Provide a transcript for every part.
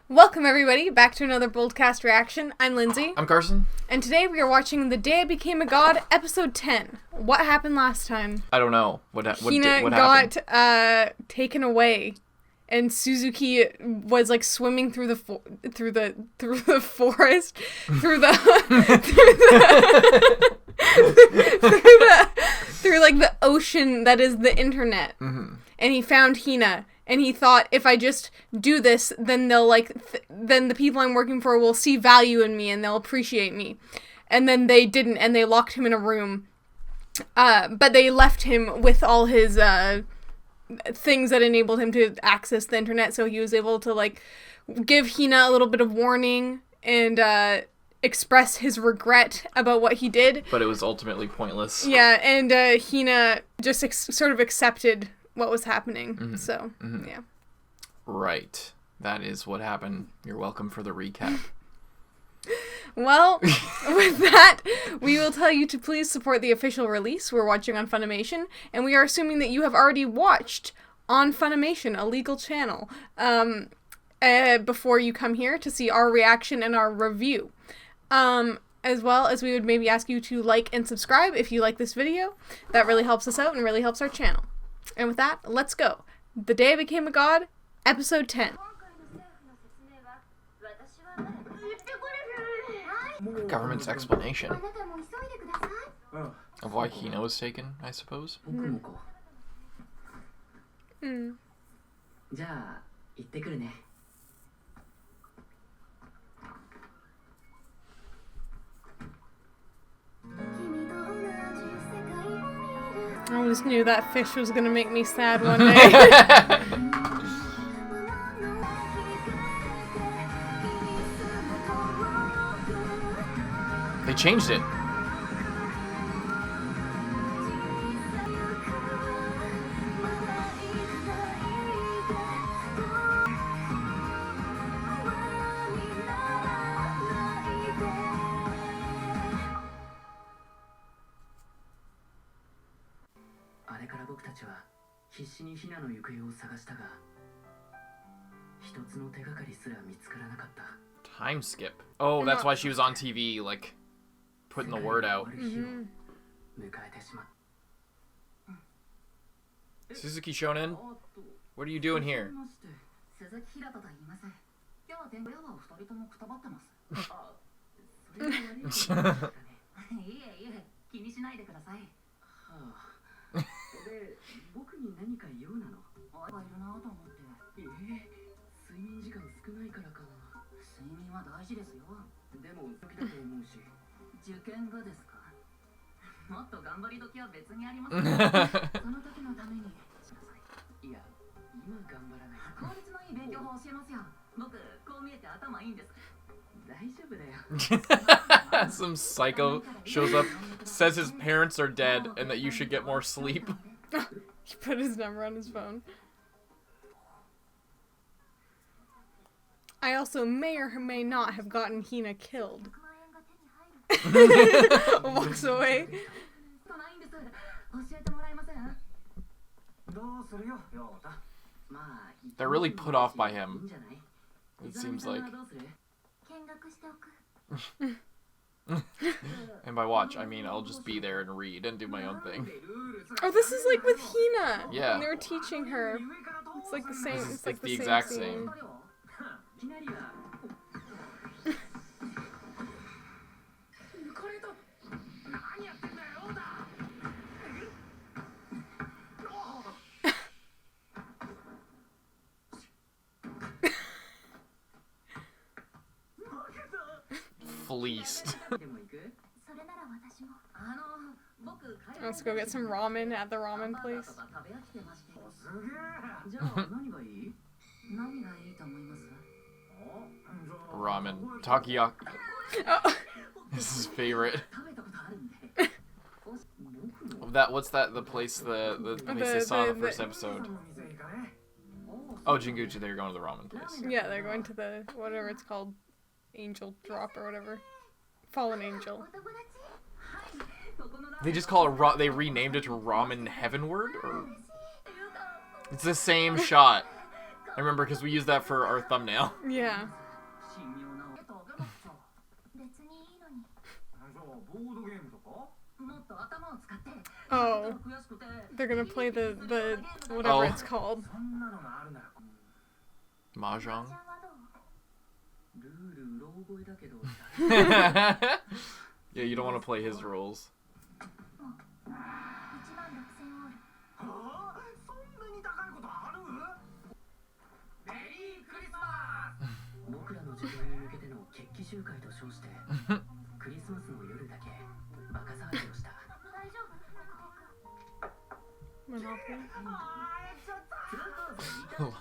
Welcome everybody back to another BOLDcast reaction. I'm Lindsay. I'm Carson. And today we are watching The Day I Became a God, episode 10. What happened last time? I don't know. What Hina happened? got taken away, and Suzuki was like swimming through the forest, through the through like the ocean that is the internet. Mm-hmm. And he found Hina. And he thought, if I just do this, then they'll then the people I'm working for will see value in me and they'll appreciate me. And then they didn't, and they locked him in a room. But they left him with all his things that enabled him to access the internet, so he was able to like give Hina a little bit of warning and express his regret about what he did. But it was ultimately pointless. Yeah, and Hina just sort of accepted what was happening. Mm-hmm. So, yeah. Right. That is what happened. You're welcome for the recap. Well, with that, we will tell you to please support the official release. We're watching on Funimation, and we are assuming that you have already watched on Funimation, a legal channel, before you come here to see our reaction and our review. As well as we would maybe ask you to like and subscribe if you like this video. That really helps us out and really helps our channel. And with that, let's go. The Day I Became a God, episode 10. Government's explanation of why Hina was taken, I suppose. I just knew that fish was gonna make me sad one day. They changed it. Time skip. Oh, that's why she was on TV, like, putting the word out. Mm-hmm. Suzuki Shonen, what are you doing here? Some psycho shows up, says his parents are dead and that you should get more sleep. He put his number on his phone. I also may or may not have gotten Hina killed. Walks away. They're really put off by him, it seems like. And by watch, I mean I'll just be there and read and do my own thing. Oh, this is like with Hina. Yeah. When they were teaching her. It's like the same. It's like the exact same. scene. Fleeced. Let's go get some ramen at the ramen place. Ramen. Takoyaki. Oh. This is his favorite. What's that? The place the place they saw in the first episode. Oh, Jinguchi, they're going to the ramen place. Yeah, they're going to the whatever it's called, Angel Drop or whatever, Fallen Angel. They just call it they renamed it to Ramen Heavenward, or it's the same shot. I remember because we used that for our thumbnail. Yeah. Oh. They're gonna play the whatever it's called. Mahjong? Yeah, you don't want to play his roles. Monopoly.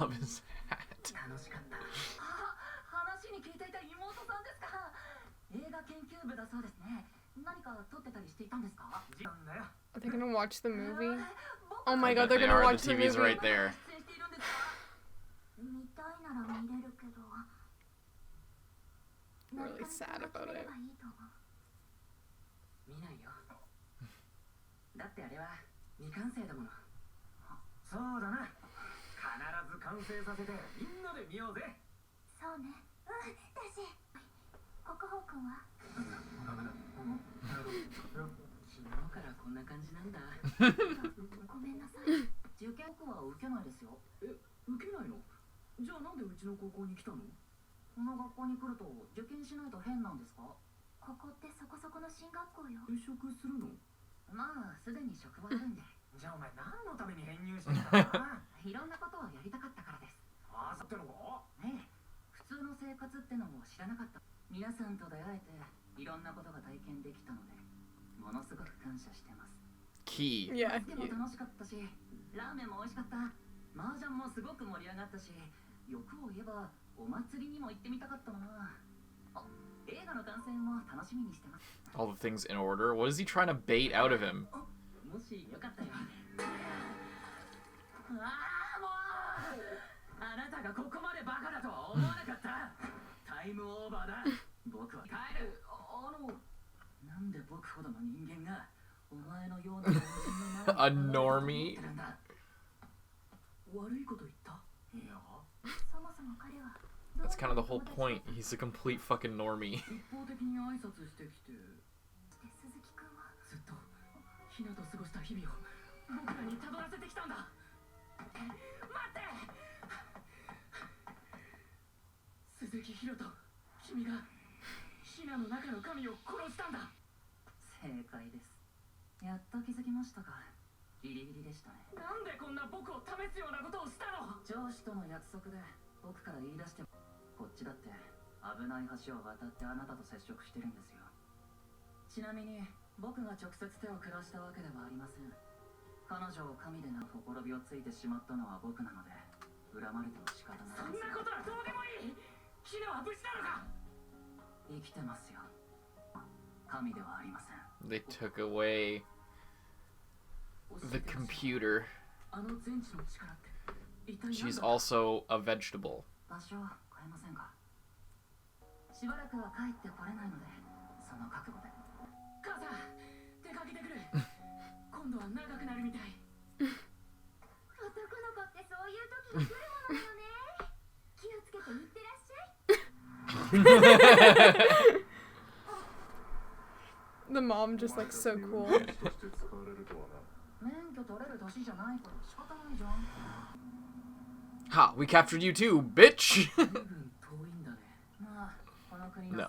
Love his hat. Are they gonna watch the movie? Oh my god, they're gonna are. watch The the TV's movie. right there. I'm really sad about it. Key. Yeah. All the things in order. What is he trying to bait out of him? A normie? That's kind of the whole point. He's a complete fucking normie. They took away the computer. She's also a vegetable. The mom just like so cool. Ha! We captured you too, bitch! No.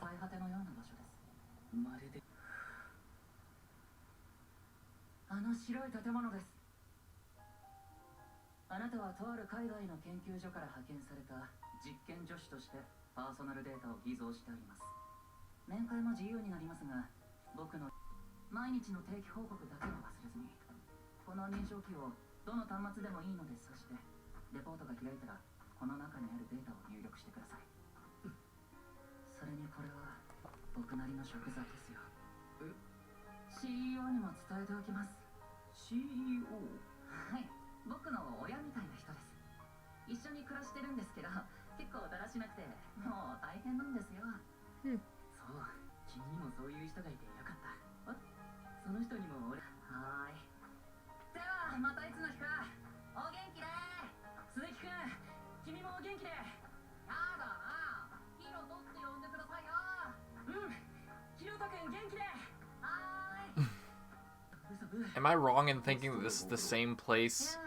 Am I wrong in thinking that this is the same place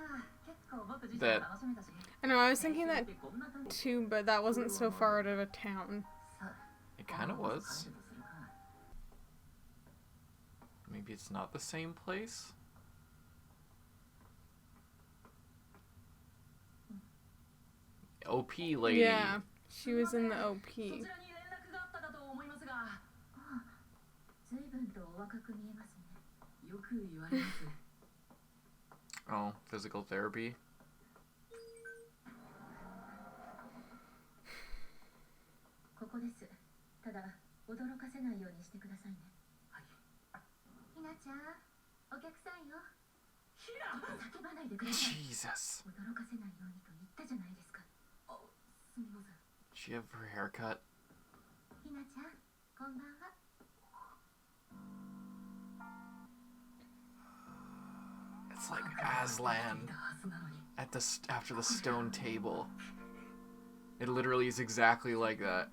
that... I know, I was thinking that too, but that wasn't so far out of a town. It kind of was. Maybe it's not the same place? OP lady. Yeah, she was in the OP. Oh, physical therapy. Jesus. She have her hair cut? It's like Aslan at the after the stone table. It literally is exactly like that.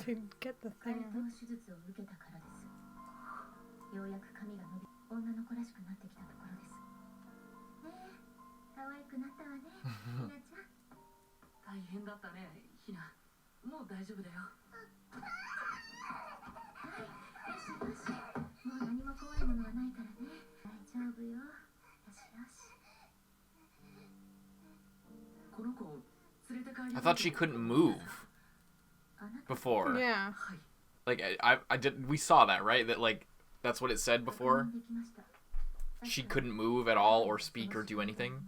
To get the thing out. I thought she couldn't move before. Yeah. Like I did. We saw that, right? That like that's what it said before. She couldn't move at all, or speak, or do anything.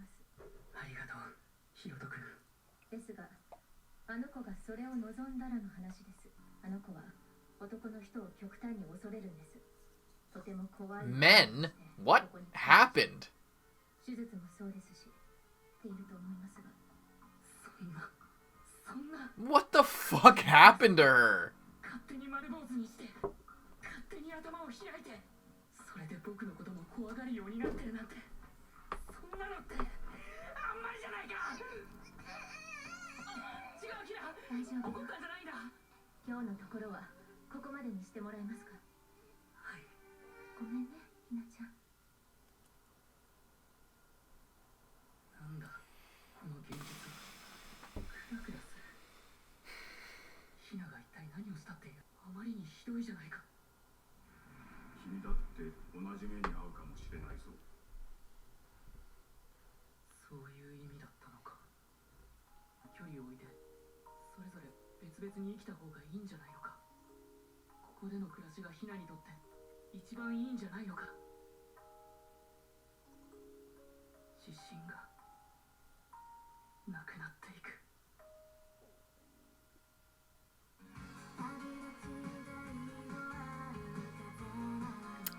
Men? What happened? What the fuck happened to her?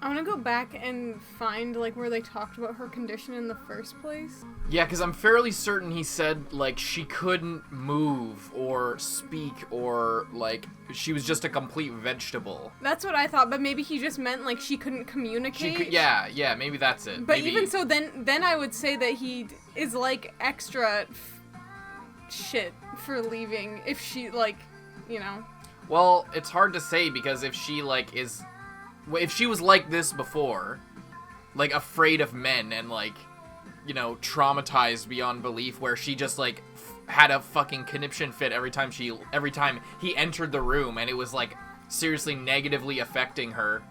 I want to go back and find, like, where they talked about her condition in the first place. Yeah, because I'm fairly certain he said, like, she couldn't move or speak or, like, she was just a complete vegetable. That's what I thought, but maybe he just meant, like, she couldn't communicate. Yeah, maybe that's it. But maybe. even so, then I would say that he is, like, extra shit for leaving if she, like, you know. Well, it's hard to say because if she, like, is... If she was like this before, like, afraid of men and, like, you know, traumatized beyond belief, where she just, like, had a fucking conniption fit every time he entered the room, and it was, like, seriously negatively affecting her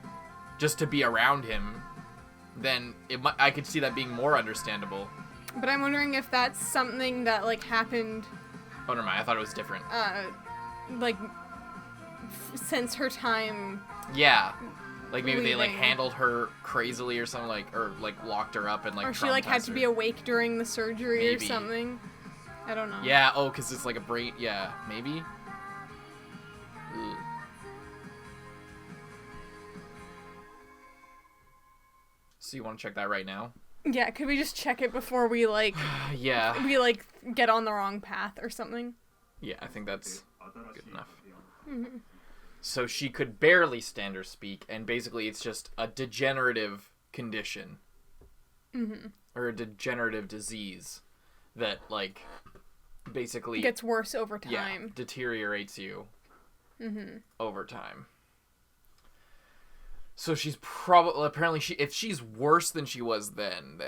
just to be around him, then I could see that being more understandable. But I'm wondering if that's something that, like, happened... Oh, never mind. I thought it was different. Like, since her time... Yeah. Like, maybe leaving. they, like, handled her crazily or something, like, or, like, locked her up and, like, or she, like, had to be awake during the surgery maybe. Or something. I don't know. Yeah, oh, because it's, like, a brain... Yeah, maybe? Ugh. So you want to check that right now? Yeah, could we just check it before we, like... Yeah. We, like, get on the wrong path or something? Yeah, I think that's good enough. Mm-hmm. So she could barely stand or speak, and basically it's just a degenerative condition. Mm-hmm. Or a degenerative disease that, like, basically... gets worse over time. Yeah, deteriorates you over time. So she's probably... Apparently, if she's worse than she was then,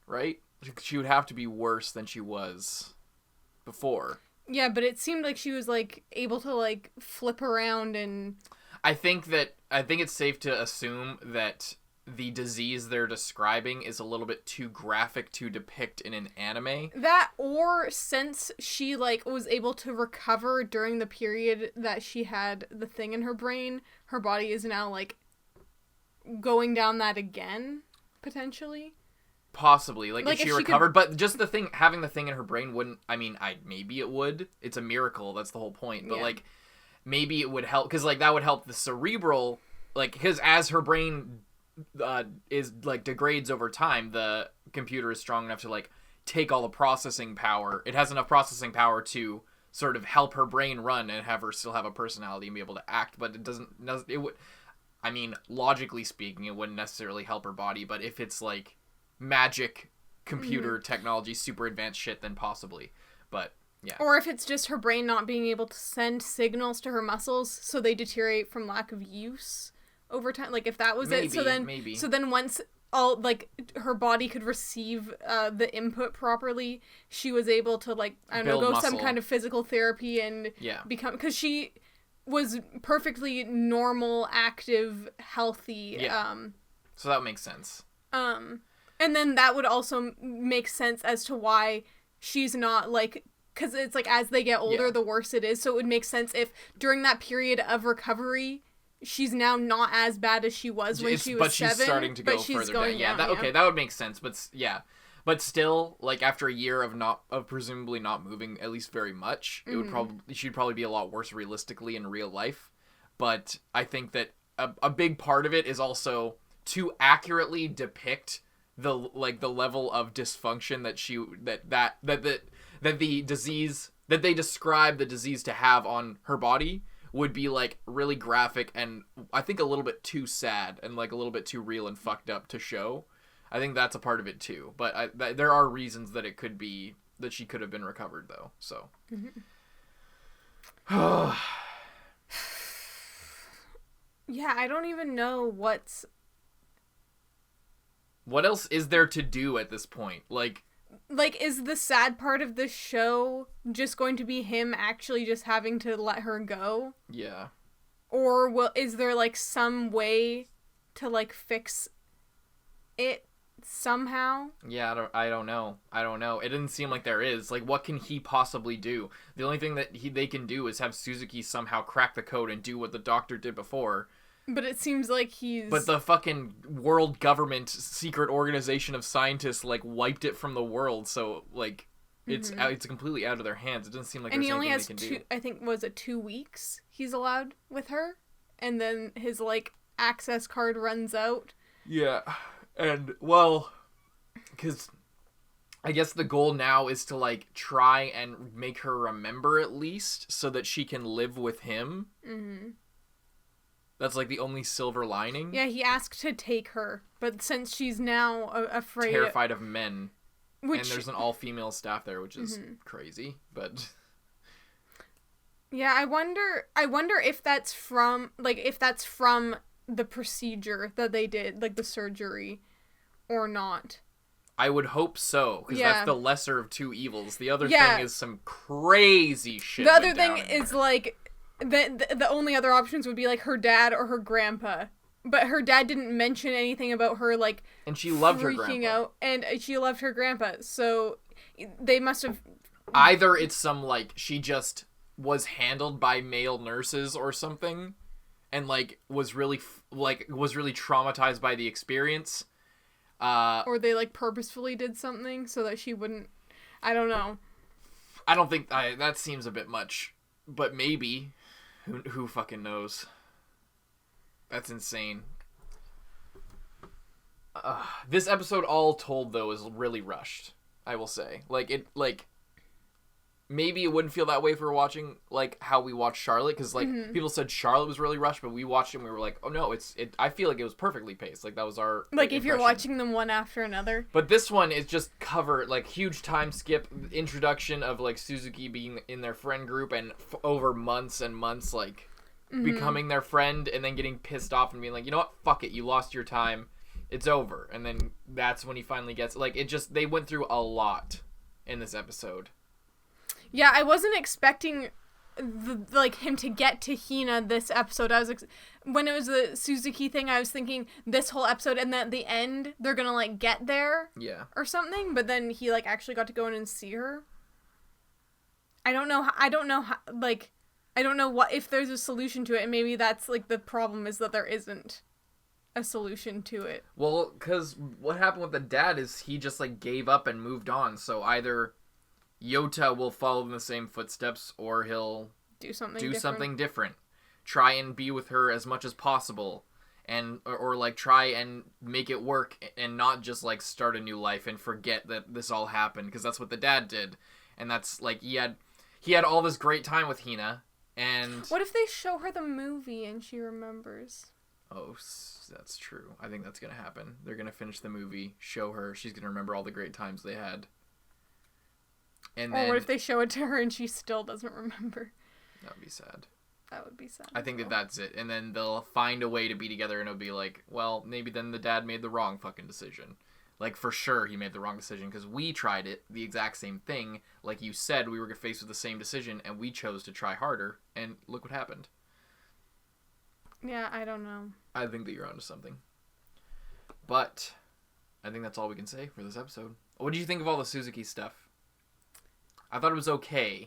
right? She would have to be worse than she was before. Yeah, but it seemed like she was, like, able to, like, flip around and... I think it's safe to assume that the disease they're describing is a little bit too graphic to depict in an anime. That, or since she, like, was able to recover during the period that she had the thing in her brain, her body is now, like, going down that again, potentially. Possibly, like if she recovered, but just having the thing in her brain wouldn't. I mean, maybe it would. It's a miracle. That's the whole point. But like, maybe it would help because like that would help the cerebral, like because as her brain is like degrades over time, the computer is strong enough to like take all the processing power. It has enough processing power to sort of help her brain run and have her still have a personality and be able to act. But it doesn't. It would. I mean, logically speaking, it wouldn't necessarily help her body. But if it's like magic computer technology super advanced shit, then possibly. But yeah, or if it's just her brain not being able to send signals to her muscles, so they deteriorate from lack of use over time, like if that was it, so then once all like her body could receive the input properly, she was able to like I don't know, go muscle. Some kind of physical therapy and become, because she was perfectly normal, active, healthy. So that makes sense. And then that would also make sense as to why she's not, like... Because it's, like, as they get older, the worse it is. So it would make sense if, during that period of recovery, she's now not as bad as she was when she was 7. But she's starting to go further down. Yeah, that would make sense. But, But still, like, after a year of presumably not moving, at least very much, she'd probably be a lot worse realistically in real life. But I think that a big part of it is also to accurately depict the level of dysfunction that the disease that they describe the disease to have on her body would be like really graphic and I think a little bit too sad and like a little bit too real and fucked up to show. I think that's a part of it too. But there are reasons that it could be that she could have been recovered though. So. Yeah, I don't even know what else is there to do at this point? Like, is the sad part of this show just going to be him actually just having to let her go? Yeah. Or is there, like, some way to, like, fix it somehow? Yeah, I don't know. It didn't seem like there is. Like, what can he possibly do? The only thing that they can do is have Suzuki somehow crack the code and do what the doctor did before. But it seems like But the fucking world government secret organization of scientists, like, wiped it from the world, so, like, it's completely out of their hands. It doesn't seem like there's anything they can do. And he only has I think, was it 2 weeks he's allowed with her? And then his, like, access card runs out. Yeah. And, well, because I guess the goal now is to, like, try and make her remember at least so that she can live with him. Mm-hmm. That's, like, the only silver lining. Yeah, he asked to take her, but since she's now afraid... Terrified of men. And there's an all-female staff there, which is crazy, but... Yeah, I wonder if that's from the procedure that they did, like, the surgery, or not. I would hope so, because that's the lesser of two evils. The other thing is some crazy shit. The other thing is, like... The only other options would be, like, her dad or her grandpa. But her dad didn't mention anything about her, like, and she loved her grandpa. Freaking out. And she loved her grandpa. So they must have... Either it's some, like, she just was handled by male nurses or something. And, like, was really traumatized by the experience. Or they, like, purposefully did something so that she wouldn't... I don't know. I don't think... that seems a bit much. But maybe... Who fucking knows? That's insane. This episode, all told, though, is really rushed. I will say, maybe it wouldn't feel that way if we were watching, like, how we watched Charlotte, because, like, people said Charlotte was really rushed, but we watched it and we were like, oh, no, I feel like it was perfectly paced. Like, that was our Like, if you're impression. watching them one after another. But this one is just covered, like, huge time skip, introduction of, like, Suzuki being in their friend group, and over months and months, like, becoming their friend, and then getting pissed off and being like, you know what, fuck it, you lost your time, it's over. And then that's when he finally gets, like, they went through a lot in this episode. Yeah, I wasn't expecting him to get to Hina this episode. I was when it was the Suzuki thing, I was thinking this whole episode, and then at the end they're gonna like get there, or something. But then he like actually got to go in and see her. I don't know what if there's a solution to it, and maybe that's like the problem is that there isn't a solution to it. Well, because what happened with the dad is he just like gave up and moved on. So either Yota will follow in the same footsteps, or he'll do something different. Try and be with her as much as possible, and or like try and make it work, and not just like start a new life and forget that this all happened, because that's what the dad did. And that's like he had all this great time with Hina. And what if they show her the movie and she remembers? Oh, that's true. I think that's gonna happen. They're gonna finish the movie, show her, she's gonna remember all the great times they had. And then, or what if they show it to her and she still doesn't remember? That would be sad. That would be sad. I think that's it. And then they'll find a way to be together, and it'll be like, well, maybe then the dad made the wrong fucking decision. Like, for sure he made the wrong decision, because we tried it, the exact same thing. Like you said, we were faced with the same decision, and we chose to try harder, and look what happened. Yeah, I don't know. I think that you're onto something. But I think that's all we can say for this episode. What did you think of all the Suzuki stuff? I thought it was okay.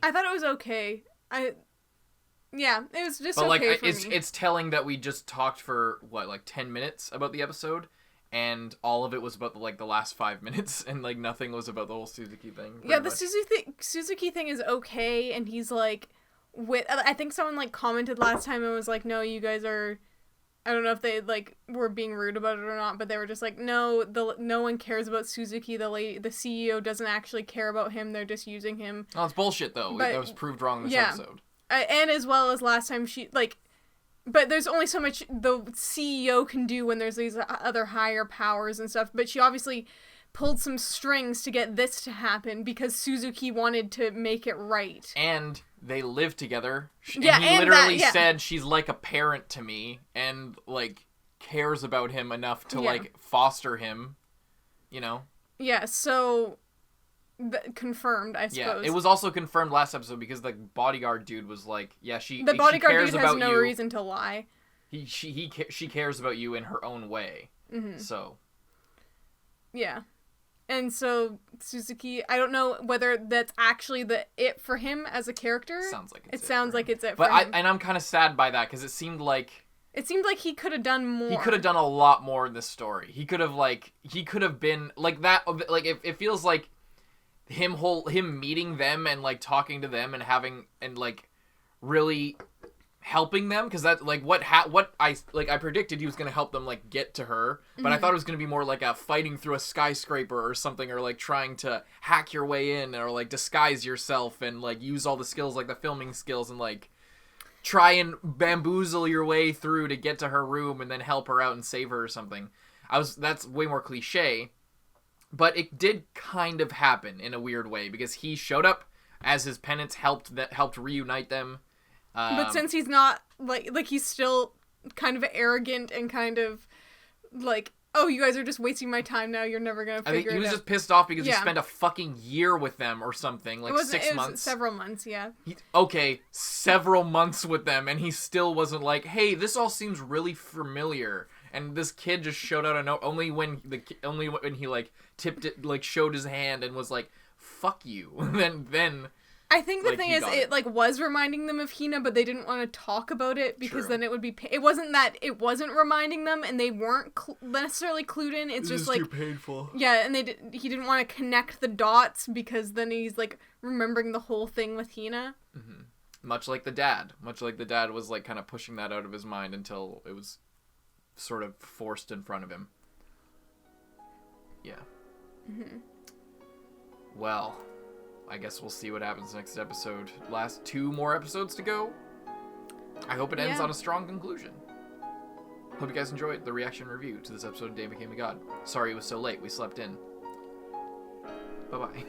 Yeah, it was just okay for me. It's telling that we just talked for, what, like 10 minutes about the episode, and all of it was about, the last 5 minutes, and, like, nothing was about the whole Suzuki thing. Yeah, the Suzuki thing is okay, and he's, like, I think someone, like, commented last time and was like, no, you guys are... I don't know if they, like, were being rude about it or not, but they were just like, no one cares about Suzuki. The CEO doesn't actually care about him. They're just using him. Oh, it's bullshit, though. That was proved wrong in this episode. And as well as last time but there's only so much the CEO can do when there's these other higher powers and stuff. But she obviously pulled some strings to get this to happen because Suzuki wanted to make it right. And they live together. He literally said she's like a parent to me, and like cares about him enough to like foster him, you know? Yeah, so confirmed, I suppose. Yeah, it was also confirmed last episode because the bodyguard dude was like, she bodyguard cares dude about has no reason to lie. She cares about you in her own way. Mm-hmm. So. Yeah. And so Suzuki, I don't know whether that's actually it for him as a character. Sounds like it's it for him. And I'm kind of sad by that because it seemed like he could have done more. He could have done a lot more in this story. He could have been like that. Like it feels like him meeting them and like talking to them and having and like really helping them, because that like what I predicted he was gonna help them like get to her, but I thought it was gonna be more like a fighting through a skyscraper or something, or like trying to hack your way in, or like disguise yourself and like use all the skills like the filming skills and like try and bamboozle your way through to get to her room and then help her out and save her or something. That's way more cliche, but it did kind of happen in a weird way because he showed up as his penance helped reunite them. But since he's not, like he's still kind of arrogant and kind of, like, oh, you guys are just wasting my time now, you're never gonna figure it out. I think he was just pissed off because he spent a fucking year with them or something, like 6 months. Several months, yeah. Several months with them, and he still wasn't like, hey, this all seems really familiar. And this kid just showed out a note only when he, like, tipped it, like, showed his hand and was like, fuck you. then... I think the thing is, it like was reminding them of Hina, but they didn't want to talk about it because then it would be. It wasn't that it wasn't reminding them, and they weren't necessarily clued in. It's just like too painful. Yeah, and he didn't want to connect the dots because then he's like remembering the whole thing with Hina. Mm-hmm. Much like the dad was like kind of pushing that out of his mind until it was sort of forced in front of him. Yeah. Mm-hmm. Well. I guess we'll see what happens next episode. Last 2 more episodes to go. I hope it ends on a strong conclusion. Hope you guys enjoyed the reaction review to this episode of Day Became a God. Sorry it was so late. We slept in. Bye-bye.